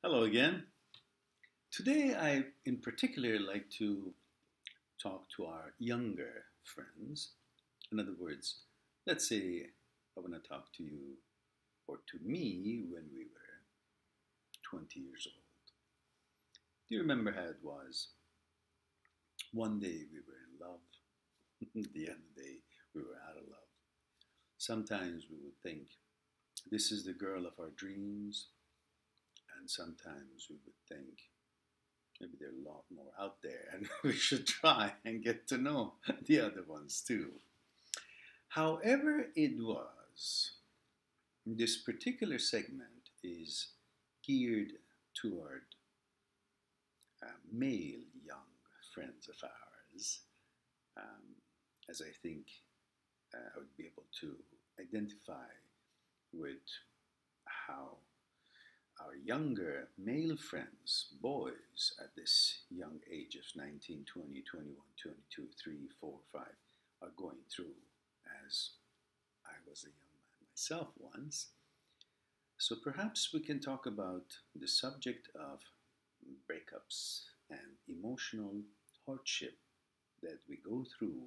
Hello again. Today, I in particular like to talk to our younger friends. In other words, let's say I want to talk to you or to me when we were 20 years old. Do you remember how it was? One day we were in love, the other day we were out of love. Sometimes we would think, this is the girl of our dreams, and sometimes we would think, maybe there are a lot more out there, and we should try and get to know the other ones too. However, it was, this particular segment is geared toward male young friends of ours, um, as I think I would be able to identify with how our younger male friends, boys at this young age of 19, 20, 21, 22, 3, 4, 5, are going through as I was a young man myself once. So perhaps we can talk about the subject of breakups and emotional hardship that we go through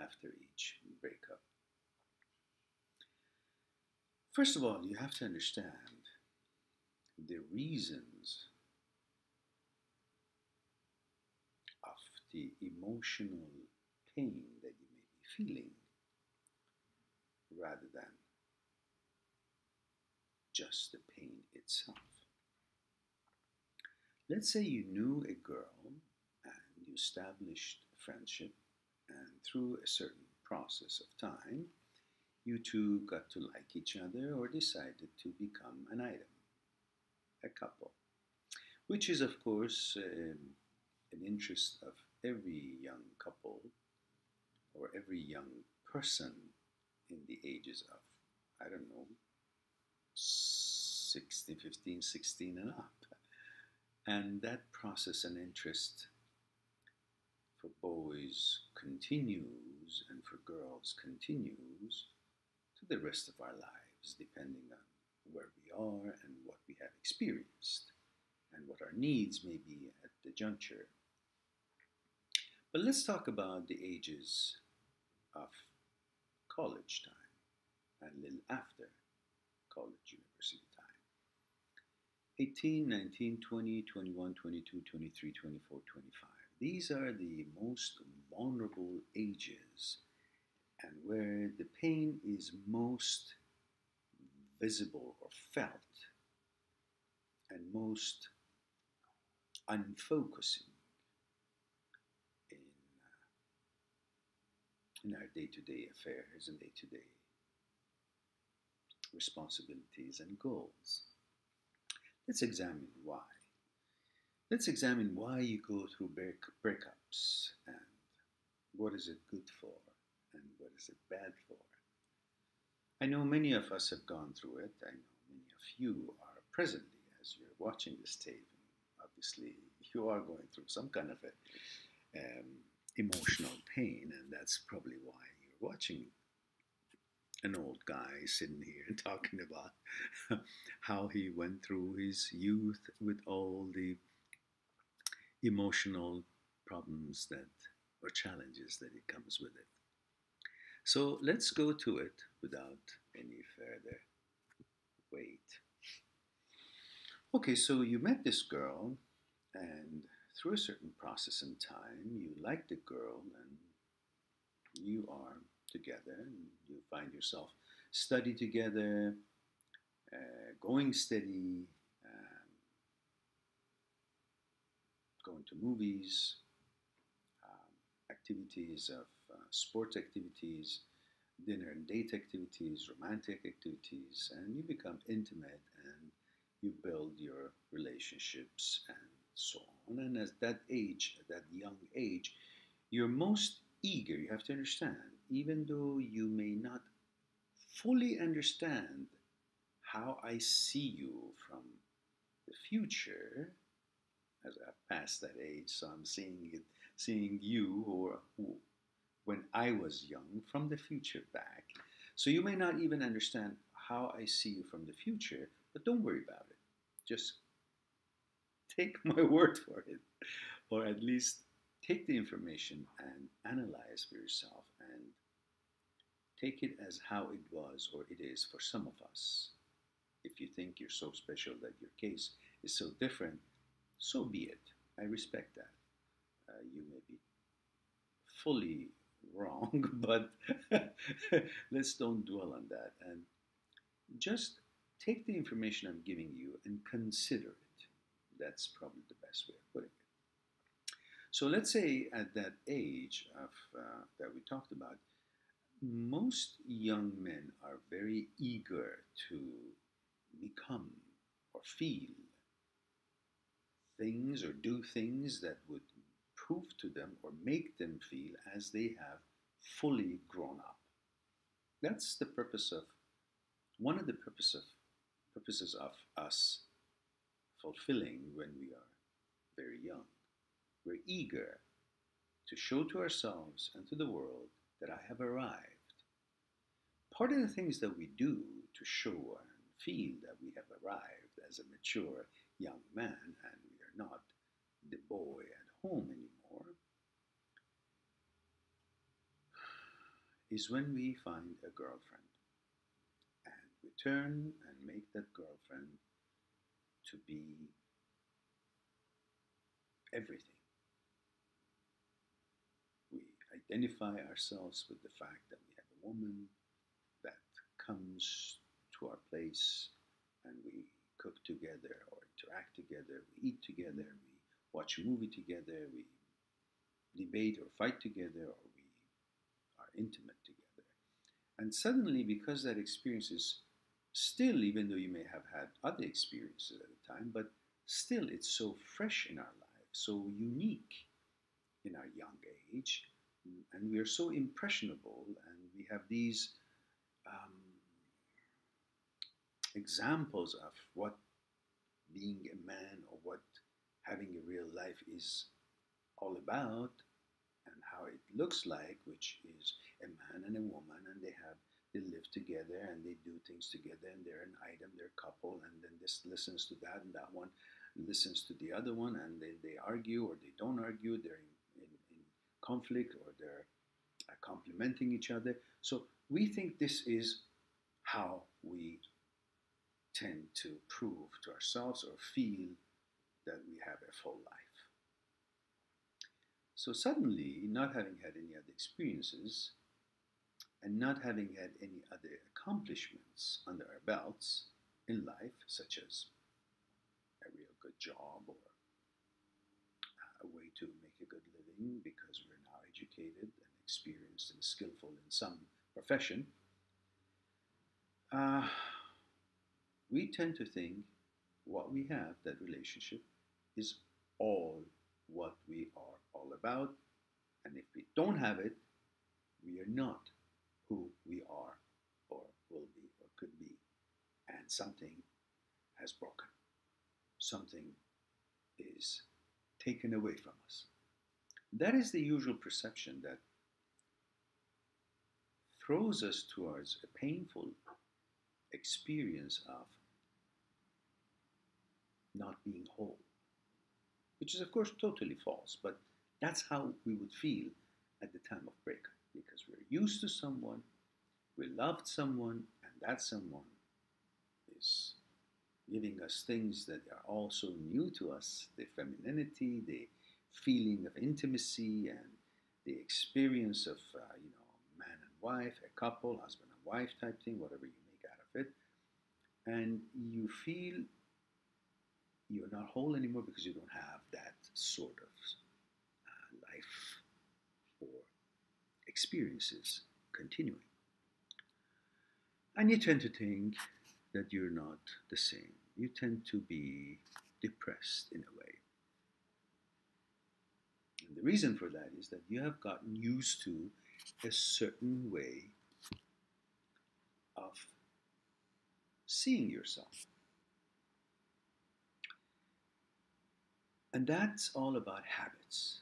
after each breakup. First of all, you have to understand the reasons of the emotional pain that you may be feeling rather than just the pain itself. Let's say you knew a girl and you established a friendship, and through a certain process of time, you two got to like each other or decided to become an item, a couple, which is, of course, an interest of every young couple or every young person in the ages of, I don't know, 16, 15, 16 and up. And that process and interest for boys continues and for girls continues to the rest of our lives, depending on where we are and what we have experienced and what our needs may be at the juncture. But let's talk about the ages of college time and a little after college university time. 18, 19, 20, 21, 22, 23, 24, 25. These are the most vulnerable ages and where the pain is most visible or felt and most unfocusing in, in our day to day affairs and day to day responsibilities and goals. Let's examine why. Let's examine why you go through breakups and what is it good for and what is it bad for. I know many of us have gone through it. I know many of you are presently, as you're watching this tape, and obviously you are going through some kind of emotional pain, and that's probably why you're watching an old guy sitting here and talking about how he went through his youth with all the emotional problems that or challenges that it comes with it. So let's go to it without any further wait. Okay, so you met this girl, and through a certain process in time, you like the girl, and you are together, and you find yourself study together, going steady, going to movies, activities of sport activities, dinner and date activities, romantic activities, and you become intimate and you build your relationships and so on. And at that age, at that young age, you're most eager, you have to understand, even though you may not fully understand how I see you from the future, as I've passed that age, so I'm seeing you who when I was young from the future back. So you may not even understand how I see you from the future, but don't worry about it. Just take my word for it, or at least take the information and analyze for yourself and take it as how it was or it is for some of us. If you think you're so special that your case is so different, so be it. I respect that. You may be fully wrong, but let's don't dwell on that. And just take the information I'm giving you and consider it. That's probably the best way of putting it. So let's say at that age of that we talked about, most young men are very eager to become or feel things or do things that would prove to them or make them feel as they have fully grown up. That's the purpose of one of the purposes of us fulfilling when we are very young. We're eager to show to ourselves and to the world that I have arrived. Part of the things that we do to show and feel that we have arrived as a mature young man and we are not the boy at home anymore is when we find a girlfriend and we turn and make that girlfriend to be everything. We identify ourselves with the fact that we have a woman that comes to our place and we cook together or interact together, we eat together, we watch a movie together, we debate or fight together, or we are intimate together. And suddenly, because that experience is still, even though you may have had other experiences at the time, but still it's so fresh in our lives, so unique in our young age, and we are so impressionable, and we have these um, examples of what being a man or what having a real life is all about and how it looks like, which is a man and a woman, and they live together and they do things together, and they're an item, they're a couple, and then this listens to that and that one listens to the other one, and they argue or they don't argue, they're in conflict or they're complementing each other. So we think this is how we tend to prove to ourselves or feel that we have a full life. So suddenly, not having had any other experiences and not having had any other accomplishments under our belts in life, such as a real good job or a way to make a good living because we're now educated and experienced and skillful in some profession, we tend to think what we have, that relationship, is all what we are all about. And if we don't have it, we are not who we are or will be or could be. And something has broken. Something is taken away from us. That is the usual perception that throws us towards a painful experience of not being whole, which is, of course, totally false, but that's how we would feel at the time of breakup, because we're used to someone, we loved someone, and that someone is giving us things that are also new to us, the femininity, the feeling of intimacy, and the experience of, man and wife, a couple, husband and wife type thing, whatever you make out of it. And you feel you're not whole anymore because you don't have that sort of life or experiences continuing. And you tend to think that you're not the same. You tend to be depressed in a way. And the reason for that is that you have gotten used to a certain way of seeing yourself. And that's all about habits.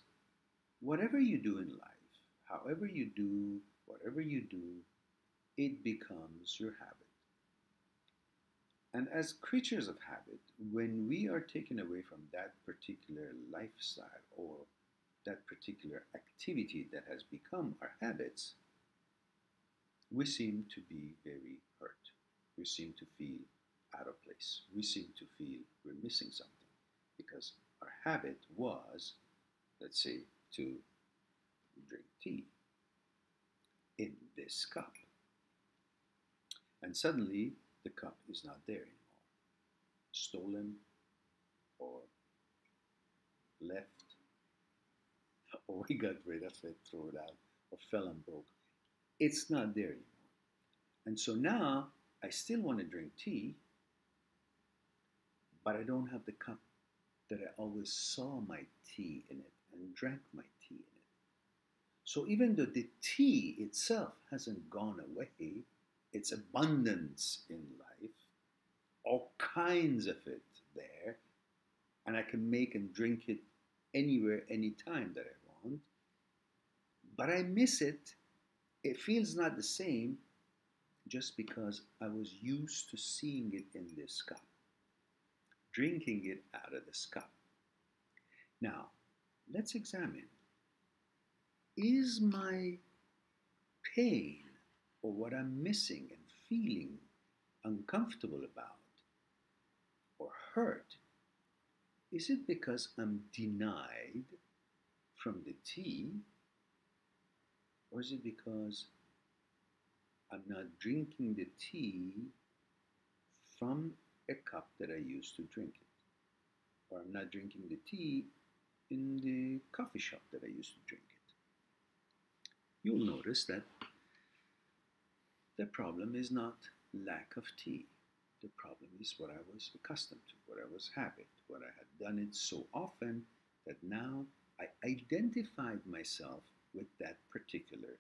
Whatever you do in life, however you do, whatever you do, it becomes your habit. And as creatures of habit, when we are taken away from that particular lifestyle or that particular activity that has become our habits, we seem to be very hurt. We seem to feel out of place. We seem to feel we're missing something because our habit was, let's say, to drink tea in this cup. And suddenly the cup is not there anymore. Stolen or left, or we got rid of it, threw it out, or fell and broke. It's not there anymore. And so now I still want to drink tea, but I don't have the cup that I always saw my tea in it and drank my tea in it. So even though the tea itself hasn't gone away, its abundance in life, all kinds of it there, and I can make and drink it anywhere, anytime that I want, but I miss it. It feels not the same just because I was used to seeing it in this cup, drinking it out of this cup. Now, let's examine, is my pain or what I'm missing and feeling uncomfortable about or hurt, is it because I'm denied from the tea, or is it because I'm not drinking the tea from a cup that I used to drink it, or I'm not drinking the tea in the coffee shop that I used to drink it? You'll notice that the problem is not lack of tea. The problem is what I was accustomed to, what I was habit, what I had done it so often that now I identified myself with that particular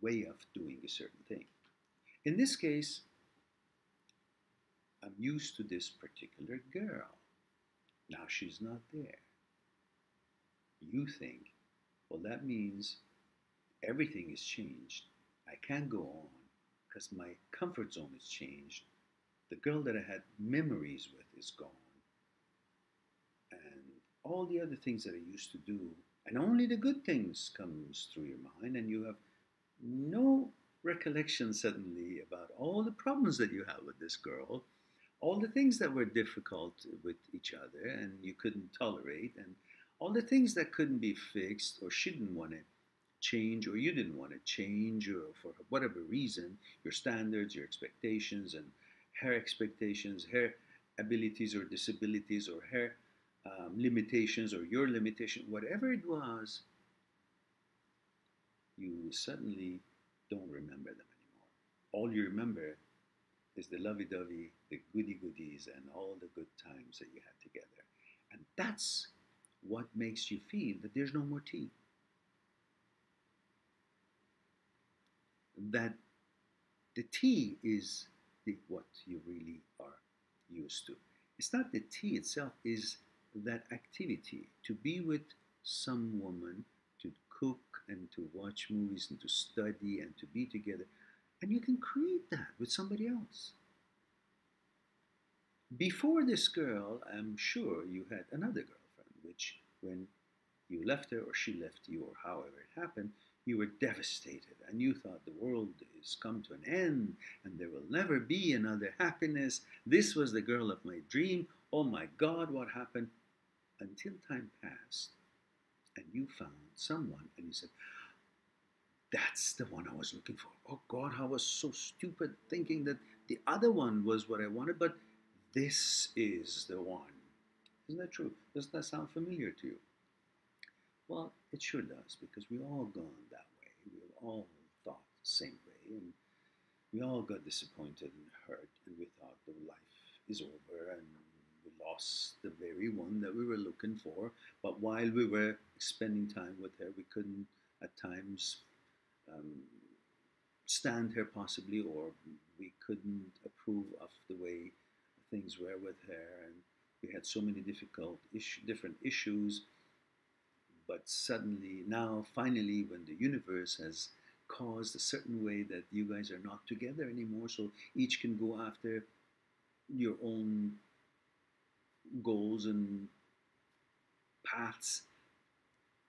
way of doing a certain thing. In this case, I'm used to this particular girl. Now she's not there. You think, well, that means everything is changed. I can't go on because my comfort zone has changed. The girl that I had memories with is gone. And all the other things that I used to do, and only the good things comes through your mind, and you have no recollection suddenly about all the problems that you have with this girl, all the things that were difficult with each other and you couldn't tolerate, and all the things that couldn't be fixed or she didn't want to change or you didn't want to change, or for whatever reason, your standards, your expectations, and her expectations, her abilities or disabilities, or her limitations or your limitation, whatever it was, you suddenly don't remember them anymore. All you remember is the lovey-dovey, the goody-goodies, and all the good times that you had together. And that's what makes you feel that there's no more tea. That the tea is what you really are used to. It's not the tea itself, is that activity to be with some woman, to cook and to watch movies and to study and to be together. And you can create that with somebody else. Before this girl, I'm sure you had another girlfriend, which when you left her or she left you or however it happened, you were devastated and you thought the world is come to an end and there will never be another happiness. This was the girl of my dream. Oh my God, what happened? Until time passed and you found someone and you said, that's the one I was looking for. Oh God, I was so stupid thinking that the other one was what I wanted, but this is the one. Isn't that true? Does that sound familiar to you? Well, it sure does, because we all gone that way. We all thought the same way, and we all got disappointed and hurt, and we thought the life is over, and we lost the very one that we were looking for. But while we were spending time with her, we couldn't at times stand her possibly, or we couldn't approve of the way things were with her, and we had so many different issues. But suddenly, now, finally, when the universe has caused a certain way that you guys are not together anymore, so each can go after your own goals and paths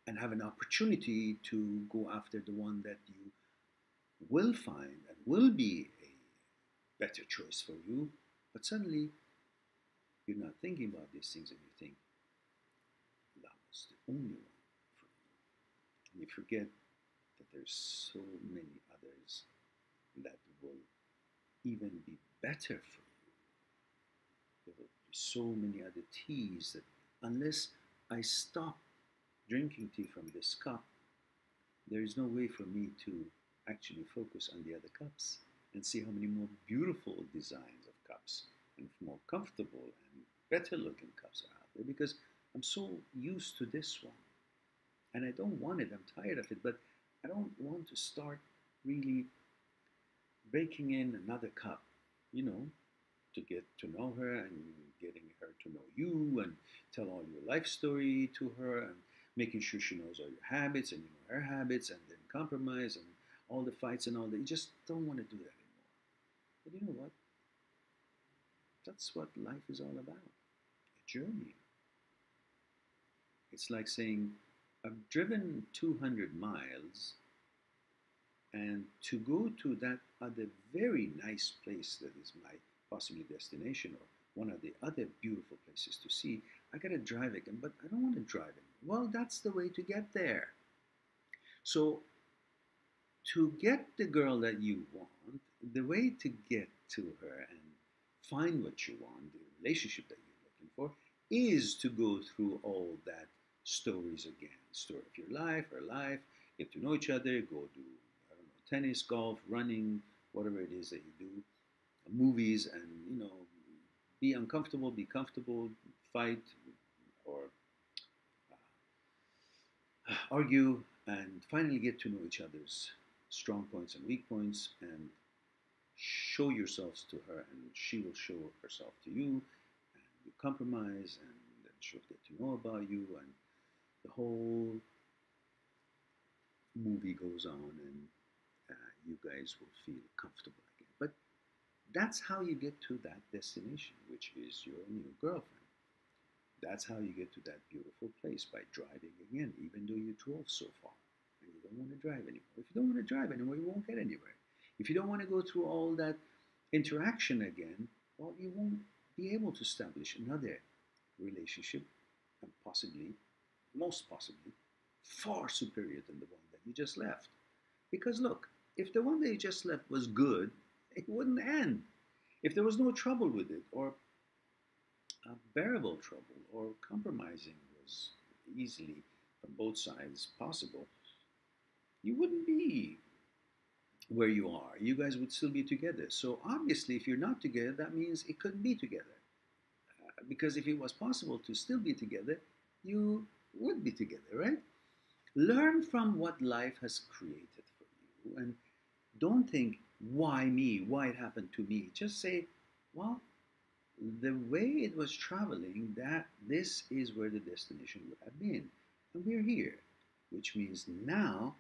and have an opportunity to go after the one that you will find and will be a better choice for you. But suddenly you're not thinking about these things and you think that was the only one for you. And you forget that there's so many others that will even be better for you. There will be so many other teas that unless I stop drinking tea from this cup, there is no way for me to actually focus on the other cups and see how many more beautiful designs of cups and more comfortable and better looking cups are out there because I'm so used to this one and I don't want it. I'm tired of it, but I don't want to start really breaking in another cup, you know, to get to know her and getting her to know you and tell all your life story to her and making sure she knows all your habits and you know her habits and then compromise and all the fights and all that. You just don't want to do that anymore. But you know what? That's what life is all about. A journey. It's like saying, I've driven 200 miles and to go to that other very nice place that is my possibly destination or one of the other beautiful places to see, I gotta drive again, but I don't want to drive anymore. Well, that's the way to get there. So to get the girl that you want, the way to get to her and find what you want, the relationship that you're looking for, is to go through all that stories again. Story of your life, her life, get to know each other, go do, I don't know, tennis, golf, running, whatever it is that you do, movies, and, you know, be uncomfortable, be comfortable, fight, or argue, and finally get to know each other's strong points and weak points and show yourselves to her and she will show herself to you and you compromise and then she'll get to know about you and the whole movie goes on and you guys will feel comfortable again. But that's how you get to that destination, which is your new girlfriend. That's how you get to that beautiful place, by driving again, even though you drove so far and you don't want to drive anymore. If you don't want to drive anymore, you won't get anywhere. If you don't want to go through all that interaction again, well, you won't be able to establish another relationship and possibly, most possibly, far superior than the one that you just left. Because look, if the one that you just left was good, it wouldn't end. If there was no trouble with it, or bearable trouble, or compromising was easily from both sides possible, you wouldn't be where you are. You guys would still be together. So obviously, if you're not together, that means it couldn't be together. Because if it was possible to still be together, you would be together, right? Learn from what life has created for you and don't think, why me? Why it happened to me? Just say, well, the way it was traveling, that this is where the destination would have been. And we're here, which means now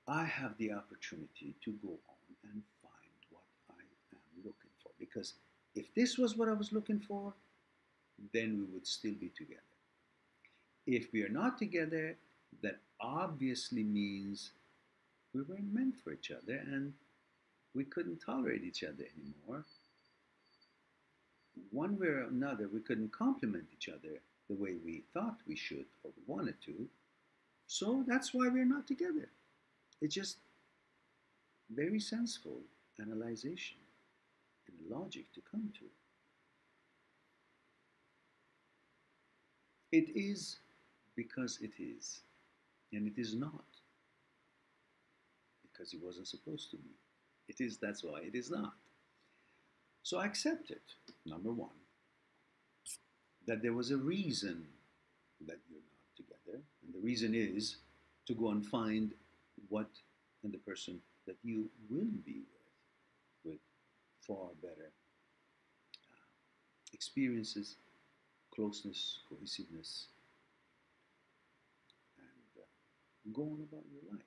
I have the opportunity to go on and find what I am looking for. Because if this was what I was looking for, then we would still be together. If we are not together, that obviously means we weren't meant for each other and we couldn't tolerate each other anymore. One way or another, we couldn't complement each other the way we thought we should or we wanted to. So that's why we're not together. It's just very sensible analyzation and logic to come to. It is because it is, and it is not because it wasn't supposed to be. It is, that's why it is not. So I accept it, number one, that there was a reason that you're not together. And the reason is to go and find what and the person that you will be with far better experiences, closeness, cohesiveness, and go on about your life.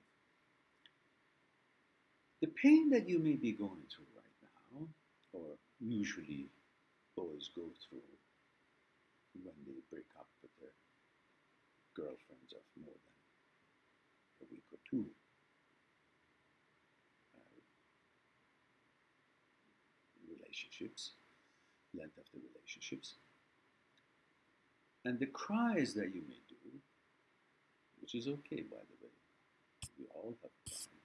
The pain that you may be going through right now, or usually boys go through when they break up with their girlfriends of more than a week or two. Uh, Relationships, length of the relationships, and the cries that you may do, which is okay, by the way. We all have cried.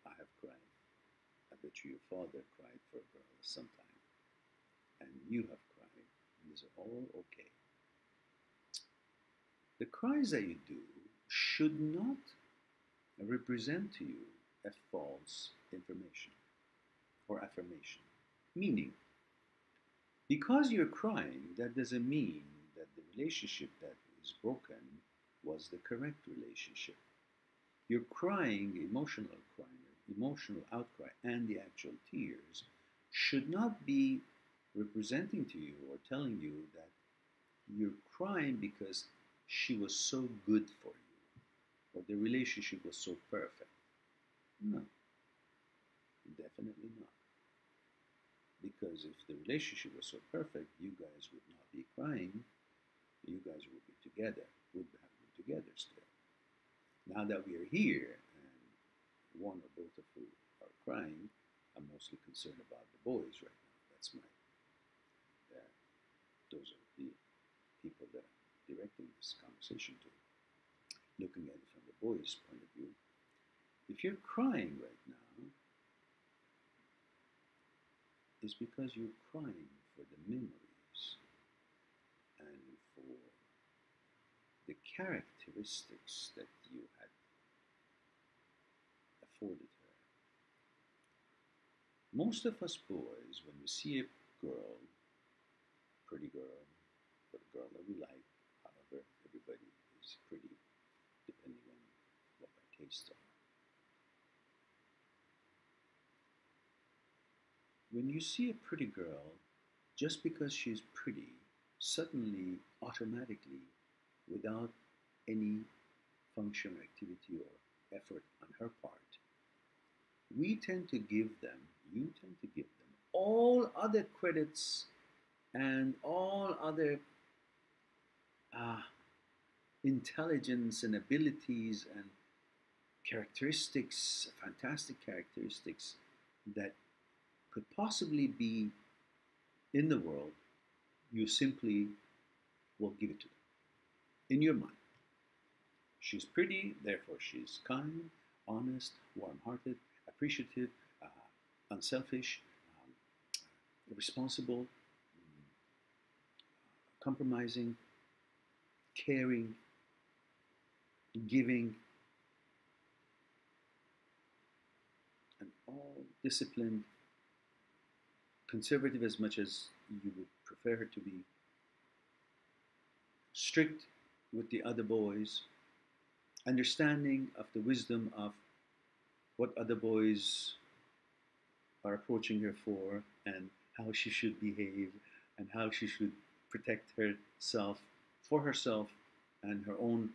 I have cried. I bet you your father cried for a girl sometime, and you have cried. And these are all okay. The cries that you do should not represent to you a false information or affirmation. Meaning, because you're crying, that doesn't mean that the relationship that is broken was the correct relationship. Your crying, emotional outcry, and the actual tears should not be representing to you or telling you that you're crying because she was so good for you or the relationship was so perfect. No, definitely not. Because if the relationship was so perfect, you guys would not be crying. You guys would be together, would have been together still. Now that we are here and one or both of you are crying, I'm mostly concerned about the boys right now. That's those are the people that I'm directing this conversation to. Looking at it from the boys' point of view, if you're crying right now, it's because you're crying for the memories and for the characteristics that you had afforded her. Most of us boys, when we see a girl, pretty girl, or a girl that we like, however, everybody is pretty depending on what our tastes are. When you see a pretty girl, just because she's pretty, suddenly, automatically, without any function, activity, or effort on her part, we tend to give them, you tend to give them all other credits and all other intelligence and abilities and characteristics, fantastic characteristics that could possibly be in the world. You simply will give it to them in your mind. She's pretty, therefore she's kind, honest, warm-hearted, appreciative, unselfish, responsible, compromising, caring, giving, and all disciplined, conservative as much as you would prefer her to be, strict with the other boys, understanding of the wisdom of what other boys are approaching her for and how she should behave and how she should protect herself for herself and her own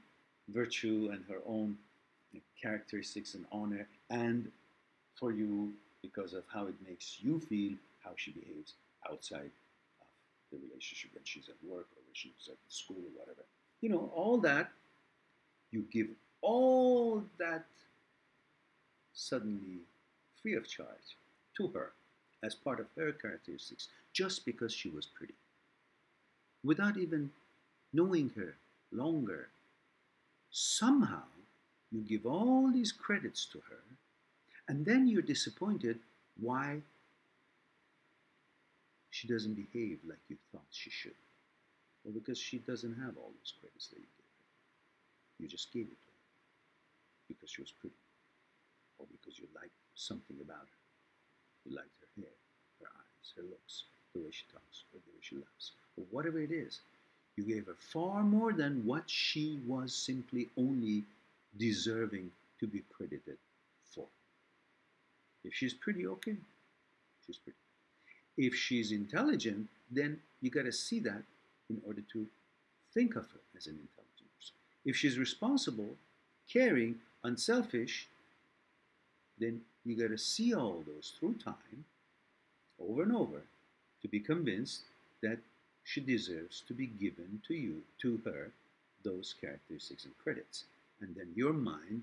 virtue and her own characteristics and honor, and for you because of how it makes you feel, how she behaves outside of the relationship when she's at work or when she's at school or whatever. You know, all that, you give all that suddenly free of charge to her as part of her characteristics just because she was pretty. Without even knowing her longer, somehow you give all these credits to her, and then you're disappointed why she doesn't behave like you thought she should. Well, because she doesn't have all those credits that you gave her. You just gave it to her because she was pretty, or because you liked something about her. You liked her hair, her eyes, her looks, the way she talks, or the way she laughs, or whatever it is. You gave her far more than what she was simply only deserving to be credited for. If she's pretty, okay, she's pretty. If she's intelligent, then you got to see that in order to think of her as an intelligent person. If she's responsible, caring, unselfish, then you got to see all those through time, over and over, to be convinced that she deserves to be given to you, to her, those characteristics and credits. And then your mind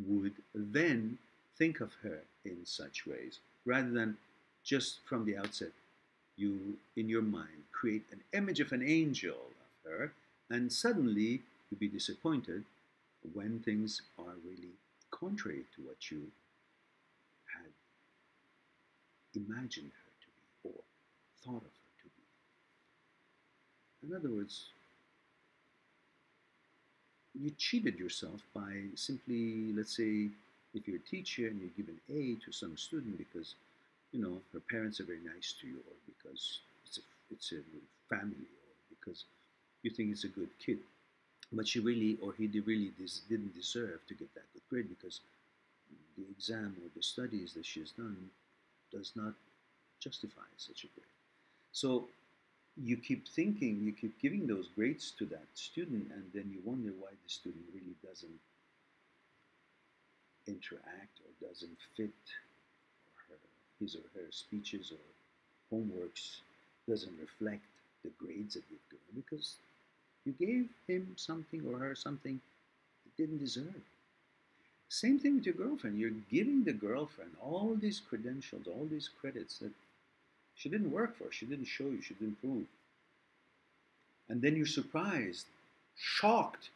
would then think of her in such ways rather than just from the outset, you in your mind create an image of an angel of her, and suddenly you'll be disappointed when things are really contrary to what you had imagined her to be or thought of her to be. In other words, you cheated yourself by simply, let's say, if you're a teacher and you give an A to some student because, her parents are very nice to you, or because it's a family, or because you think it's a good kid, but she really or he really didn't deserve to get that good grade because the exam or the studies that she has done does not justify such a grade. So you keep thinking, you keep giving those grades to that student, and then you wonder why the student really doesn't interact or doesn't fit, or his or her speeches or homeworks doesn't reflect the grades that you've given because you gave him something or her something it didn't deserve. Same thing with your girlfriend. You're giving the girlfriend all these credentials, all these credits that she didn't work for, she didn't show you, she didn't prove. And then you're surprised, shocked,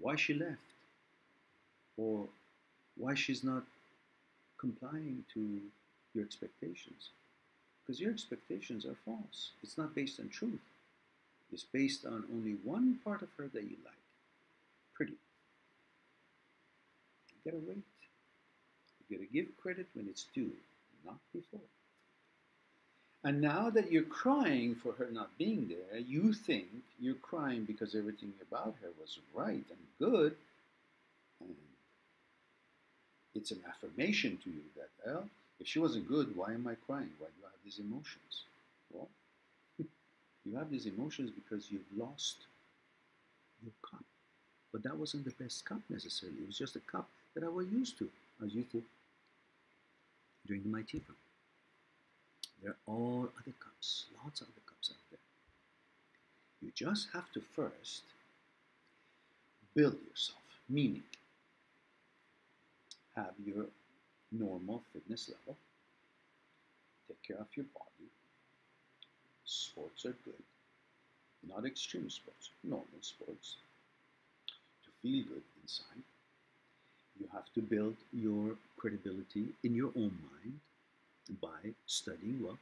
why she left, or why she's not complying to your expectations. Because your expectations are false. It's not based on truth. It's based on only one part of her that you like. Pretty. You gotta wait. You gotta give credit when it's due, not before. And now that you're crying for her not being there, you think you're crying because everything about her was right and good. And it's an affirmation to you that, well, if she wasn't good, why am I crying? Why do I have these emotions? Well, you have these emotions because you've lost your cup. But that wasn't the best cup necessarily. It was just a cup that I was used to. I was used to drinking my tea from. There are all other cups, lots of other cups out there. You just have to first build yourself, meaning have your normal fitness level, take care of your body. Sports are good, not extreme sports, normal sports, to feel good inside. You have to build your credibility in your own mind by studying well.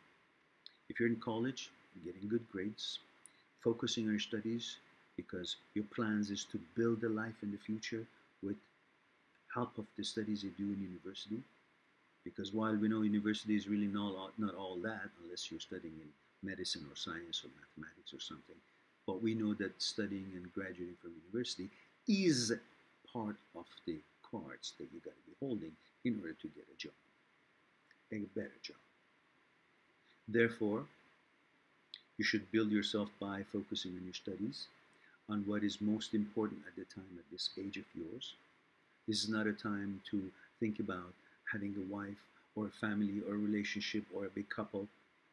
If you're in college, getting good grades, focusing on your studies because your plans is to build a life in the future with help of the studies you do in university. Because while we know university is really not all that unless you're studying in medicine or science or mathematics or something, but we know that studying and graduating from university is part of the cards that you got to be holding in order to get a job, a better job. Therefore, you should build yourself by focusing on your studies, on what is most important at the time at this age of yours. This is not a time to think about having a wife or a family or a relationship or a big couple.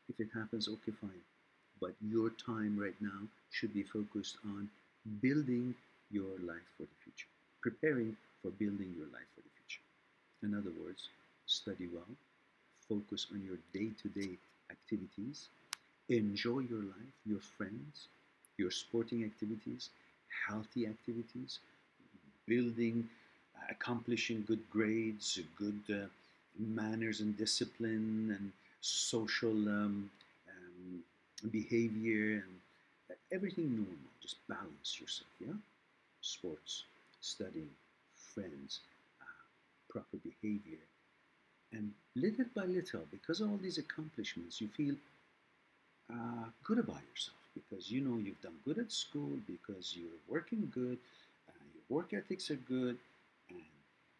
If it happens, okay, fine. But your time right now should be focused on building your life for the future, preparing for building your life for the future. In other words, study well, focus on your day-to-day activities, enjoy your life, your friends, your sporting activities, healthy activities, building, accomplishing good grades, good manners and discipline and social behavior and everything normal. Just balance yourself, yeah? Sports, studying, friends, proper behavior. And little by little, because of all these accomplishments, you feel good about yourself because you know you've done good at school, because you're working good, your work ethics are good, and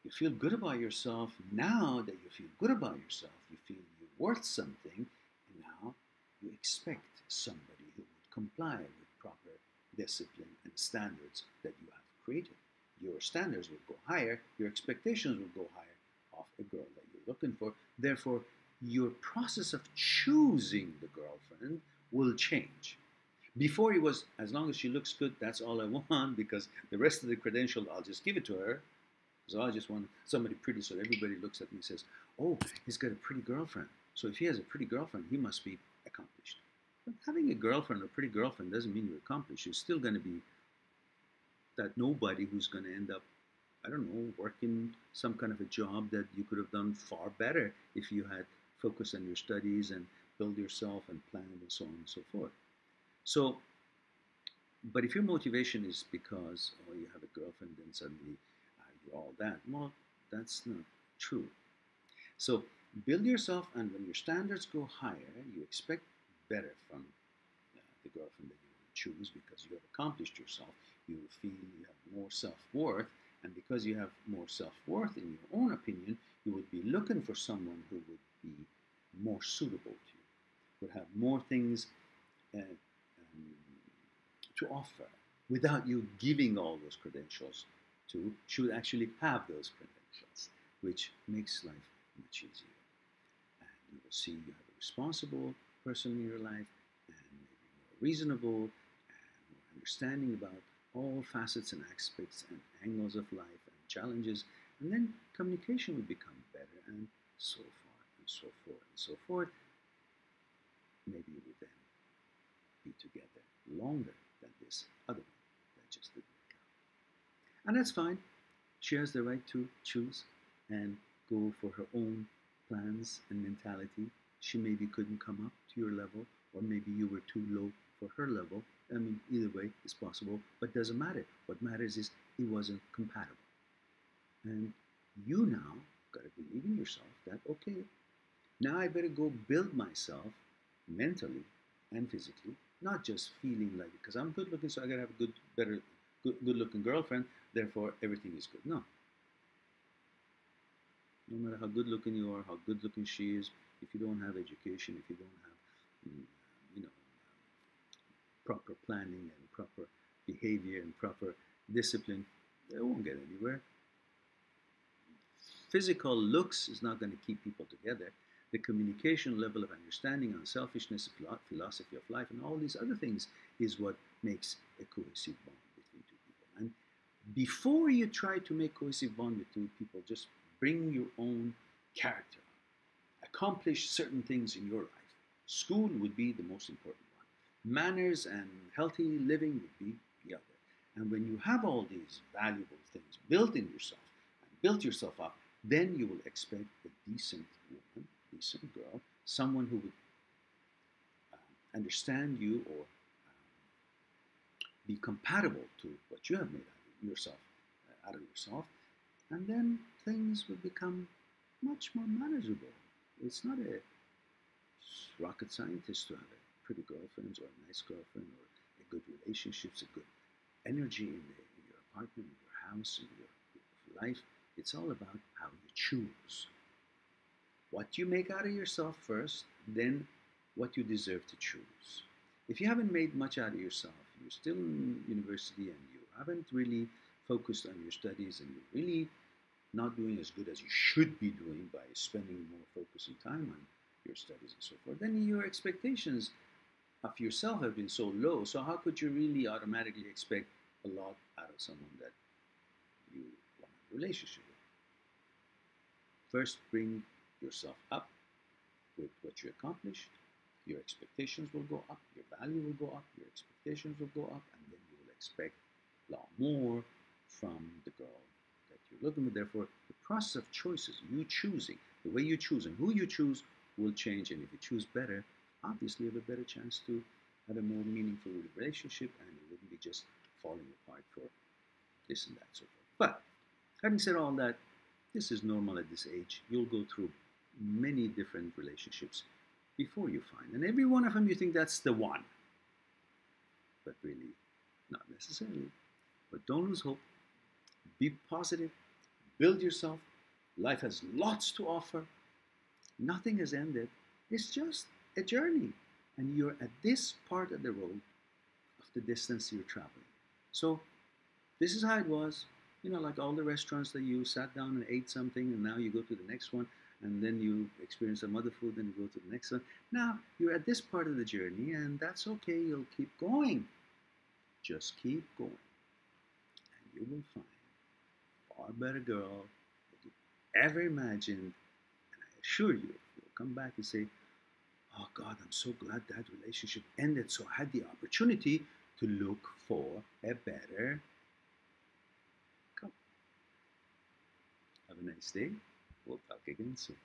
you feel good about yourself. Now that you feel good about yourself, you feel you're worth something, and now you expect somebody who would comply with proper discipline and standards that you have created. Your standards will go higher, your expectations will go higher of a girl that you're looking for. Therefore, your process of choosing the girlfriend will change. Before it was, as long as she looks good, that's all I want, because the rest of the credential, I'll just give it to her. So I just want somebody pretty, so everybody looks at me and says, oh, he's got a pretty girlfriend. So if he has a pretty girlfriend, he must be accomplished. But having a girlfriend or a pretty girlfriend doesn't mean you're accomplished. You're still going to be that nobody who's going to end up, I don't know, working some kind of a job that you could have done far better if you had focused on your studies and build yourself and planned and so on and so forth. So, but if your motivation is because, oh, you have a girlfriend, then suddenly you're all that, well, that's not true. So build yourself, and when your standards go higher, you expect better from the girlfriend that you will choose, because you have accomplished yourself. You feel you have more self-worth, and because you have more self-worth in your own opinion, you would be looking for someone who would be more suitable to you, would have more things to offer without you giving all those credentials to, should actually have those credentials, which makes life much easier. And you will see you have a responsible person in your life, and maybe more reasonable and more understanding about all facets and aspects and angles of life and challenges, and then communication will become better, and so forth and so forth and so forth. Maybe you will then be together longer than this other one that just didn't work out. And that's fine. She has the right to choose and go for her own plans and mentality. She maybe couldn't come up to your level, or maybe you were too low for her level. I mean, either way is possible, but it doesn't matter. What matters is it wasn't compatible. And you now got to believe in yourself that, okay, now I better go build myself mentally and physically, not just feeling like, because I'm good looking, so I got to have a good looking girlfriend, therefore everything is good. No. No matter how good looking you are, how good looking she is, if you don't have education, if you don't have, proper planning and proper behavior and proper discipline, they won't get anywhere. Physical looks is not going to keep people together. The communication level of understanding, unselfishness, philosophy of life, and all these other things is what makes a cohesive bond between two people. And before you try to make cohesive bond with two people, just bring your own character. Accomplish certain things in your life. School would be the most important one. Manners and healthy living would be the other. And when you have all these valuable things built in yourself and built yourself up, then you will expect a decent woman, decent girl, someone who would understand you, or be compatible to what you have made out of yourself, and then things will become much more manageable. It's not a rocket scientist to have a pretty girlfriend or a nice girlfriend, or a good relationships, a good energy in your apartment, in your house, in your life. It's all about how you choose. What you make out of yourself first, then what you deserve to choose. If you haven't made much out of yourself, you're still in university and you haven't really focused on your studies, and you're really not doing as good as you should be doing by spending more focus and time on your studies and so forth, then your expectations of yourself have been so low. So how could you really automatically expect a lot out of someone that you want a relationship with? First, bring yourself up with what you accomplished. Your expectations will go up, your value will go up, your expectations will go up, and then you will expect a lot more from the girl that you're looking with. Therefore, the process of choices, you choosing, the way you choose and who you choose will change. And if you choose better, obviously you have a better chance to have a more meaningful relationship, and it wouldn't be just falling apart for this and that, so forth. But having said all that, this is normal at this age. You'll go through many different relationships before you find, and every one of them you think that's the one, but really not necessarily. But don't lose hope. Be positive. Build yourself. Life has lots to offer. Nothing has ended. It's just a journey, and you're at this part of the road of the distance you're traveling. So this is how it was. Like all the restaurants that you sat down and ate something, and now you go to the next one. and then you experience some other food, then you go to the next one. Now you're at this part of the journey, and that's okay. You'll keep going. Just keep going, and you will find a far better girl that you ever imagined. And I assure you, you'll come back and say, "Oh God, I'm so glad that relationship ended. So I had the opportunity to look for a better couple." Have a nice day. We'll talk again soon.